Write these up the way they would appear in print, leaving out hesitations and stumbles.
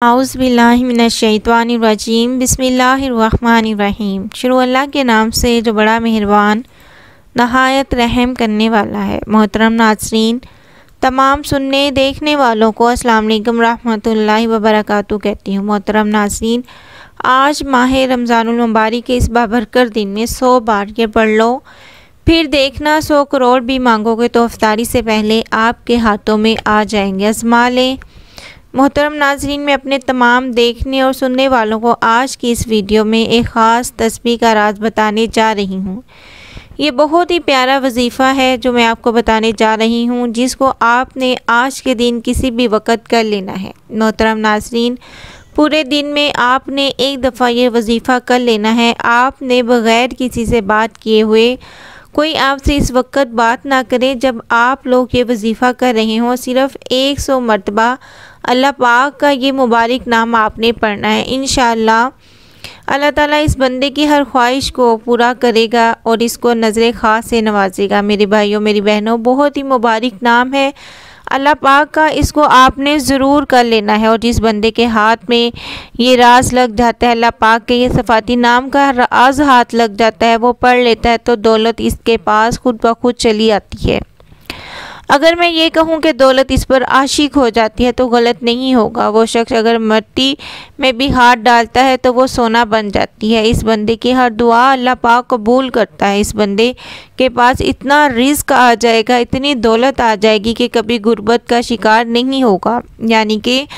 औज़ुबिल्लाहिमिनश्शैतानिर्रजीम बिस्मिल्लाहिर्रहमानिर्रहीम। शुरू अल्लाह के नाम से जो बड़ा मेहरबान नहायत रहम करने वाला है। मोहतरम नाज़रीन, तमाम सुनने देखने वालों को अस्सलाम वालेकुम रहमतुल्लाहि व बरकातुहू कहती हूँ। मोहतरम नाज़रीन, आज माह रमज़ानुल मुबारक के इस बाबरकत दिन में 100 बार ये पढ़ लो, फिर देखना 100 करोड़ भी मांगोगे तो इफ्तारी से पहले आपके हाथों में आ जाएंगे। आज़मा लें। मोहतरम नाज़रीन, मैं अपने तमाम देखने और सुनने वालों को आज की इस वीडियो में एक ख़ास तस्बीह का राज बताने जा रही हूँ। ये बहुत ही प्यारा वजीफ़ा है जो मैं आपको बताने जा रही हूँ, जिसको आपने आज के दिन किसी भी वक़्त कर लेना है। मोहतरम नाज़रीन, पूरे दिन में आपने एक दफ़ा ये वजीफ़ा कर लेना है। आपने बग़ैर किसी से बात किए हुए, कोई आपसे इस वक्त बात ना करे, जब आप लोग ये वजीफ़ा कर रहे हों, सिर्फ़ 100 मरतबा अल्लाह पाक का ये मुबारक नाम आपने पढ़ना है। इंशाअल्लाह अल्लाह ताला इस बंदे की हर ख्वाहिश को पूरा करेगा और इसको नज़र ख़ास से नवाजेगा। मेरे भाइयों मेरी बहनों, बहुत ही मुबारक नाम है अल्लाह पाक का, इसको आपने ज़रूर कर लेना है। और जिस बंदे के हाथ में ये राज लग जाता है, अल्लाह पाक के ये सफ़ाती नाम का राज हाथ लग जाता है, वो पढ़ लेता है तो दौलत इसके पास खुद ब खुद चली आती है। अगर मैं ये कहूँ कि दौलत इस पर आशिक हो जाती है तो गलत नहीं होगा। वो शख्स अगर मिट्टी में भी हाथ डालता है तो वो सोना बन जाती है। इस बंदे की हर दुआ अल्लाह पाक कबूल करता है। इस बंदे के पास इतना रिज़्क आ जाएगा, इतनी दौलत आ जाएगी कि कभी गुर्बत का शिकार नहीं होगा, यानी कि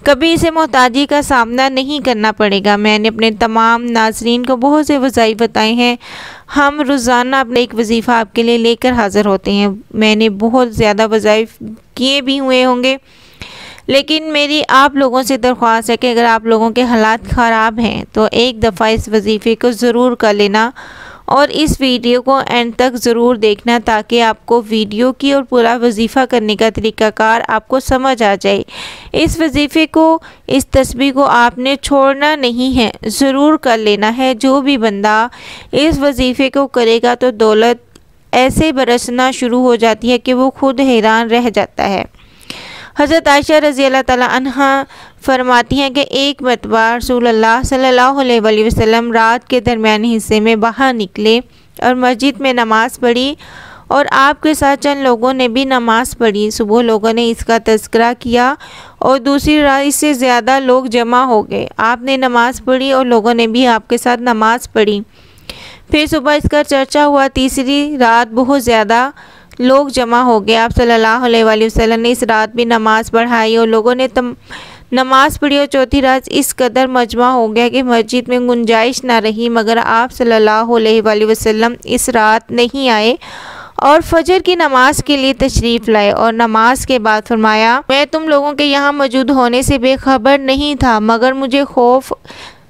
कभी इसे मोहताजी का सामना नहीं करना पड़ेगा। मैंने अपने तमाम नाज़रीन को बहुत से वज़ाइफ बताए हैं। हम रोज़ाना अपना एक वजीफ़ा आपके लिए लेकर हाज़िर होते हैं। मैंने बहुत ज़्यादा वज़ाइफ किए भी हुए होंगे, लेकिन मेरी आप लोगों से दरख्वास्त है कि अगर आप लोगों के हालात ख़राब हैं तो एक दफ़ा इस वजीफ़े को ज़रूर कर लेना और इस वीडियो को एंड तक ज़रूर देखना, ताकि आपको वीडियो की और पूरा वजीफ़ा करने का तरीक़ाकार आपको समझ आ जाए। इस वजीफ़े को, इस तस्बीह को आपने छोड़ना नहीं है, ज़रूर कर लेना है। जो भी बंदा इस वजीफ़े को करेगा तो दौलत ऐसे बरसना शुरू हो जाती है कि वो खुद हैरान रह जाता है। हज़रत आयशा रज़ी अल्लाह ताला अन्हा फरमाती हैं कि एक मरतबा रसूलुल्लाह सल्लल्लाहु अलैहि वसल्लम रात के दरमियानी हिस्से में बाहर निकले और मस्जिद में नमाज़ पढ़ी और आपके साथ चंद लोगों ने भी नमाज़ पढ़ी। सुबह लोगों ने इसका तज़किरा किया और दूसरी रात इससे ज़्यादा लोग जमा हो गए। आपने नमाज़ पढ़ी और लोगों ने भी आपके साथ नमाज़ पढ़ी। फिर सुबह इसका चर्चा हुआ। तीसरी रात बहुत ज़्यादा लोग जमा हो गए। आप सल्लल्लाहु अलैहि वसल्लम ने इस रात भी नमाज़ पढ़ाई और लोगों ने नमाज़ पढ़ी और चौथी रात इस कदर मजमा हो गया कि मस्जिद में गुंजाइश ना रही, मगर आप सल्लल्लाहु अलैहि वसल्लम इस रात नहीं आए और फजर की नमाज के लिए तशरीफ़ लाए और नमाज के बाद फरमाया, मैं तुम लोगों के यहाँ मौजूद होने से बेखबर नहीं था, मगर मुझे खौफ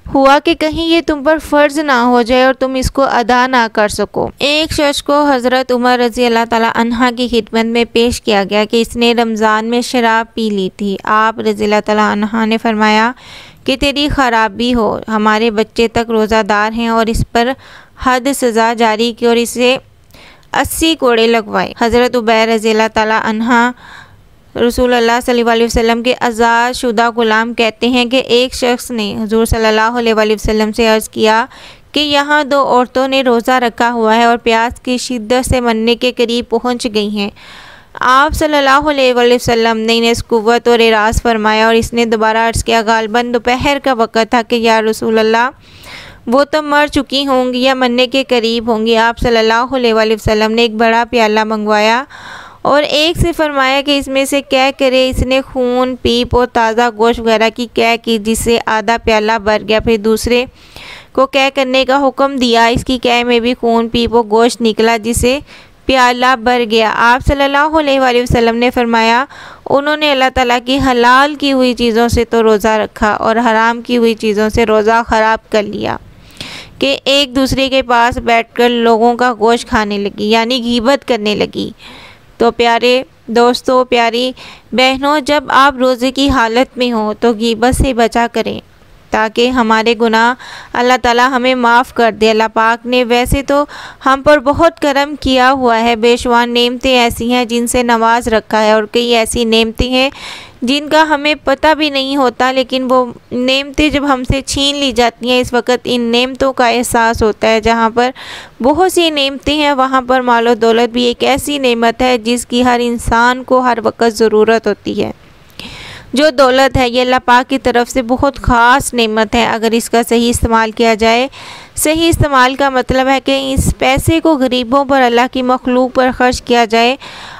हुआ कि कहीं ये तुम पर फ़र्ज़ ना हो जाए और तुम इसको अदा ना कर सको। एक शख्स को हज़रत उमर रज़ी अल्लाह ताला अन्हा की खिदमत में पेश किया गया कि इसने रमज़ान में शराब पी ली थी। आप रज़ी अल्लाह ताला अन्हा ने फरमाया कि तेरी खराबी हो, हमारे बच्चे तक रोज़ादार हैं और इस पर हद सज़ा जारी की और इसे 80 कोड़े लगवाए। हज़रत उबैर रज़ी अल्लाह ताला अन्हा रसूलुल्लाह सल्लल्लाहु अलैहि वसल्लम के आज़ाद शुदा गुलाम कहते हैं कि एक शख्स ने हुज़ूर सल्लल्लाहु अलैहि वसल्लम से अर्ज़ किया कि यहाँ 2 औरतों ने रोज़ा रखा हुआ है और प्यास की शिद्दत से मरने के करीब पहुँच गई हैं। आप सल्लल्लाहु अलैहि वसल्लम ने इन्हें कुव्वत और इराज़ फरमाया और इसने दोबारा अर्ज़ किया, गालिबन दोपहर का वक़्त था कि या रसूलल्लाह, वो तो मर चुकी होंगी या मरने के करीब होंगी। आप सल्लल्लाहु अलैहि वसल्लम ने एक बड़ा प्याला मंगवाया और एक से फरमाया कि इसमें से क्या करे। इसने खून, पीप और ताज़ा गोश्त वगैरह की क्या की, जिससे आधा प्याला भर गया। फिर दूसरे को क्या करने का हुक्म दिया, इसकी क्या में भी खून, पीप और गोश्त निकला, जिससे प्याला भर गया। आप सल्लल्लाहु अलैहि वसल्लम ने फरमाया, उन्होंने अल्लाह ताला की हलाल की हुई चीज़ों से तो रोज़ा रखा और हराम की हुई चीज़ों से रोज़ा ख़राब कर लिया, कि एक दूसरे के पास बैठकर लोगों का गोश्त खाने लगी, यानी गीबत करने लगी। तो प्यारे दोस्तों, प्यारी बहनों, जब आप रोज़े की हालत में हो तो गीबत से बचा करें, ताकि हमारे गुनाह अल्लाह ताला हमें माफ़ कर दे। अल्लाह पाक ने वैसे तो हम पर बहुत करम किया हुआ है, बेशुमार नेमतें ऐसी हैं जिनसे नवाज रखा है और कई ऐसी नेमतें हैं जिनका हमें पता भी नहीं होता, लेकिन वो नेमतें जब हमसे छीन ली जाती हैं, इस वक्त इन नेमतों का एहसास होता है। जहाँ पर बहुत सी नेमतें हैं, वहाँ पर मालो दौलत भी एक ऐसी नेमत है जिसकी हर इंसान को हर वक्त ज़रूरत होती है। जो दौलत है ये अल्लाह पाक की तरफ से बहुत ख़ास नेमत है, अगर इसका सही इस्तेमाल किया जाए। सही इस्तेमाल का मतलब है कि इस पैसे को गरीबों पर, अल्लाह की मखलूक पर ख़र्च किया जाए,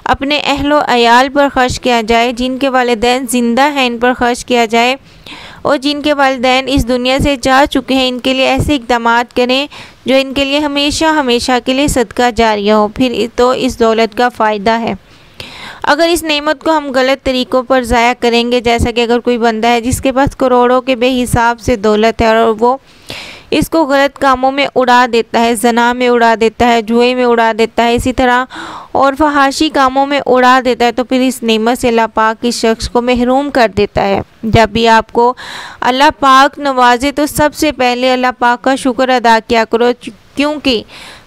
अपने अहलो अयाल पर ख़र्च किया जाए, जिनके वालिदैन ज़िंदा हैं इन पर ख़र्च किया जाए, और जिनके वालिदैन इस दुनिया से जा चुके हैं इनके लिए ऐसे इक़दाम करें जो इनके लिए हमेशा हमेशा के लिए सदका जारिया हो, फिर तो इस दौलत का फ़ायदा है। अगर इस नेमत को हम गलत तरीक़ों पर ज़ाया करेंगे, जैसा कि अगर कोई बंदा है जिसके पास करोड़ों के बेहिसाब से दौलत है और वो इसको गलत कामों में उड़ा देता है, ज़ना में उड़ा देता है, जुए में उड़ा देता है, इसी तरह और फहाशी कामों में उड़ा देता है, तो फिर इस नेमत से अल्लाह पाक इस शख्स को महरूम कर देता है। जब भी आपको अल्लाह पाक नवाजे तो सबसे पहले अल्लाह पाक का शुक्र अदा किया करो, क्योंकि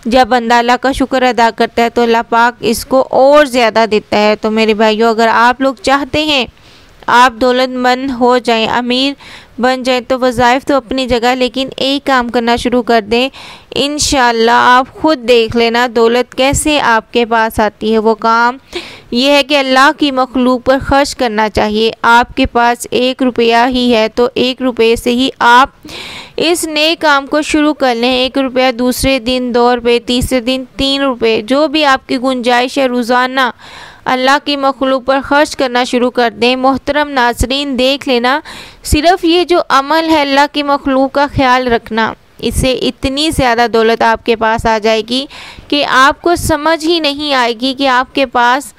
जब बंदा अल्लाह का शुक्र अदा करता है तो अल्लाह पाक इसको और ज़्यादा देता है। तो मेरे भाइयों, अगर आप लोग चाहते हैं आप दौलतमंद हो जाएं, अमीर बन जाएं, तो वज़ाइफ तो अपनी जगह, लेकिन एक काम करना शुरू कर दें। इंशाअल्लाह आप ख़ुद देख लेना दौलत कैसे आपके पास आती है। वो काम यह है कि अल्लाह की मखलूक पर ख़र्च करना चाहिए। आपके पास 1 रुपया ही है तो 1 रुपये से ही आप इस नए काम को शुरू कर लें। 1 रुपया, दूसरे दिन 2 रुपये, तीसरे दिन 3 रुपये, जो भी आपकी गुंजाइश है, रोज़ाना अल्लाह की मखलूक पर ख़र्च करना शुरू कर दें। मोहतरम नाज़रीन, देख लेना सिर्फ़ ये जो अमल है अल्लाह की मखलूक का ख्याल रखना, इससे इतनी ज़्यादा दौलत आपके पास आ जाएगी कि आपको समझ ही नहीं आएगी कि आपके पास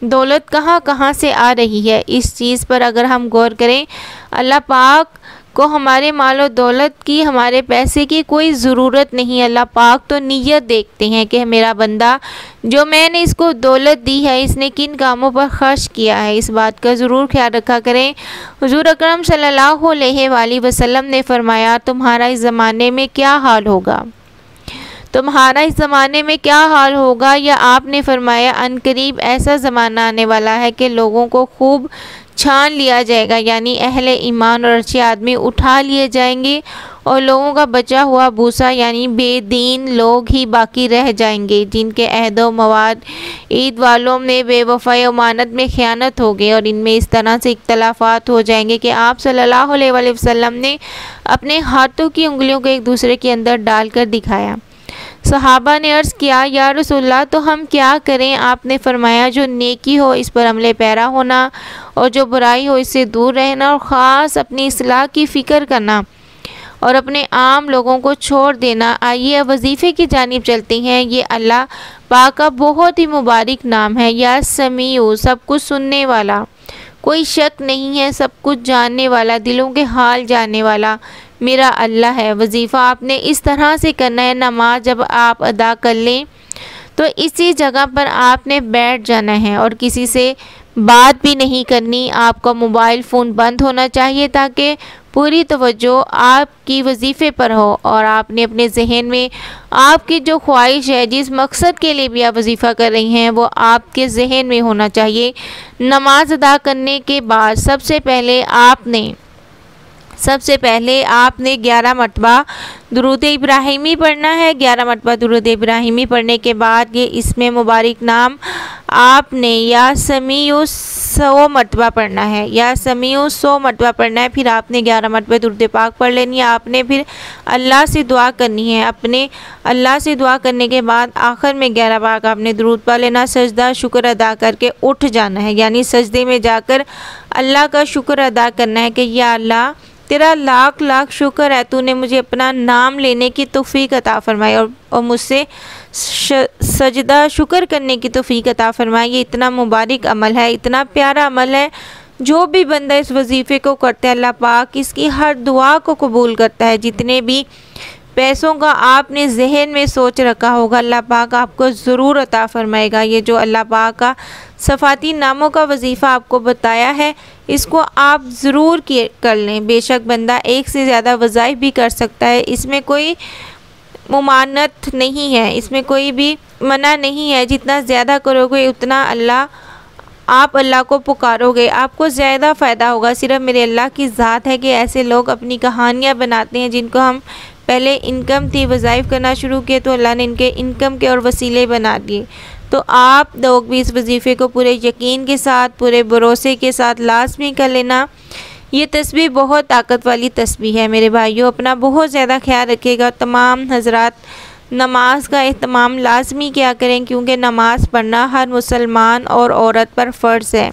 दौलत कहाँ कहाँ से आ रही है। इस चीज़ पर अगर हम गौर करें, अल्लाह पाक को हमारे मालो दौलत की, हमारे पैसे की कोई ज़रूरत नहीं। अल्लाह पाक तो नीयत देखते हैं कि मेरा बंदा जो मैंने इसको दौलत दी है इसने किन कामों पर ख़र्च किया है। इस बात का ज़रूर ख्याल रखा करें। हुज़ूर अकरम सल्लल्लाहु अलैहि वसल्लम ने फरमाया, तुम्हारा इस ज़माने में क्या हाल होगा, तुम्हारा इस ज़माने में क्या हाल होगा। या आपने फरमाया, अनकरीब ऐसा ज़माना आने वाला है कि लोगों को खूब छान लिया जाएगा, यानी अहले ईमान और अच्छे आदमी उठा लिए जाएंगे और लोगों का बचा हुआ भूसा यानी बेदीन लोग ही बाकी रह जाएंगे, जिनके अहदो मवाद ईद वालों में बेवफाई और मानत में ख़यानत हो गई, और इनमें इस तरह से इख्तलाफात हो जाएंगे कि आप सल्लल्लाहु अलैहि वसल्लम ने अपने हाथों की उंगलियों को एक दूसरे के अंदर डालकर दिखाया। सहाबा ने अर्ज़ किया, या रसूलल्लाह, तो हम क्या करें। आपने फरमाया, जो नेकी हो इस पर अमले पैरा होना, और जो बुराई हो इससे दूर रहना, और ख़ास अपनी इस्लाह की फ़िक्र करना और अपने आम लोगों को छोड़ देना। आइए अब वजीफ़े की जानिब चलते हैं। ये अल्लाह पाक का बहुत ही मुबारक नाम है, या समीउ, सब कुछ सुनने वाला, कोई शक नहीं है, सब कुछ जानने वाला, दिलों के हाल जानने वाला मेरा अल्लाह है। वजीफ़ा आपने इस तरह से करना है, नमाज जब आप अदा कर लें तो इसी जगह पर आपने बैठ जाना है और किसी से बात भी नहीं करनी। आपका मोबाइल फ़ोन बंद होना चाहिए ताकि पूरी तवज्जो आपकी वजीफ़े पर हो, और आपने अपने जहन में आपकी जो ख्वाहिश है, जिस मकसद के लिए भी आप वजीफ़ा कर रही हैं, वो आपके जहन में होना चाहिए। नमाज अदा करने के बाद सबसे पहले आपने 11 मरतबा दुरूद इब्राहिमी पढ़ना है। 11 मरतबा दुरूद इब्राहिमी पढ़ने के बाद ये इसमें मुबारक नाम आपने या समीउ 100 मरतबा पढ़ना है, या समीउ 100 मरतबा पढ़ना है। फिर आपने 11 मरतबा दुरूद पाक पढ़ लेनी है। आपने फिर अल्लाह से दुआ करनी है। अपने अल्लाह से दुआ करने के बाद आखिर में 11 बार आपने दुरूद पढ़ लेना। सजदा शुक्र अदा करके उठ जाना है, यानी सजदे में जाकर अल्लाह का शुक्र अदा करना है कि या अल्लाह, तेरा लाख लाख शुक्र है, तूने मुझे अपना नाम लेने की तौफीक अता फरमाई और मुझसे सजदा शुक्र करने की तौफीक अता फरमाई। ये इतना मुबारक अमल है, इतना प्यारा अमल है। जो भी बंदा इस वजीफ़े को करता है अल्लाह पाक इसकी हर दुआ को कबूल करता है। जितने भी पैसों का आपने जहन में सोच रखा होगा अल्लाह पाक आपको ज़रूर अता फरमाएगा। ये जो अल्लाह पाक का सफ़ाती नामों का वजीफ़ा आपको बताया है, इसको आप ज़रूर कर लें। बेशक बंदा एक से ज़्यादा वज़ाइफ भी कर सकता है, इसमें कोई मुमानत नहीं है, इसमें कोई भी मना नहीं है। जितना ज़्यादा करोगे उतना अल्लाह आप अल्लाह को पुकारोगे आपको ज़्यादा फ़ायदा होगा। सिर्फ मेरे अल्लाह की ज़ात है कि ऐसे लोग अपनी कहानियाँ बनाते हैं जिनको हम पहले इनकम थी वज़ाइफ करना शुरू किए तो अल्लाह ने इनके इनकम के और वसीले बना दिए। तो आप लोग भी इस वजीफ़े को पूरे यकीन के साथ पूरे भरोसे के साथ लाजमी कर लेना। ये तस्बीह बहुत ताकत वाली तस्बीह है मेरे भाइयों, अपना बहुत ज़्यादा ख्याल रखिएगा। तमाम हजरात नमाज का एहतमाम लाजमी क्या करें, क्योंकि नमाज़ पढ़ना हर मुसलमान और औरत पर फ़र्ज़ है।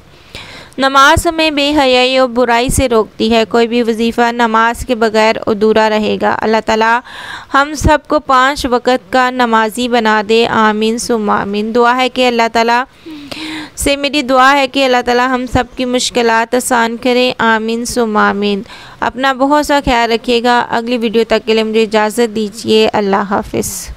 नमाज हमें बेहयाई और बुराई से रोकती है। कोई भी वजीफ़ा नमाज के बगैर अधूरा रहेगा। अल्लाह ताला हम सबको 5 वक़्त का नमाजी बना दे। आमीन सुम्मा आमीन। दुआ है कि अल्लाह ताला से मेरी दुआ है कि अल्लाह ताला हम सब की मुश्किलात आसान करें। आमीन सुम्मा आमीन। अपना बहुत सा ख्याल रखिएगा। अगली वीडियो तक के लिए मुझे इजाज़त दीजिए। अल्लाह हाफ़िज़।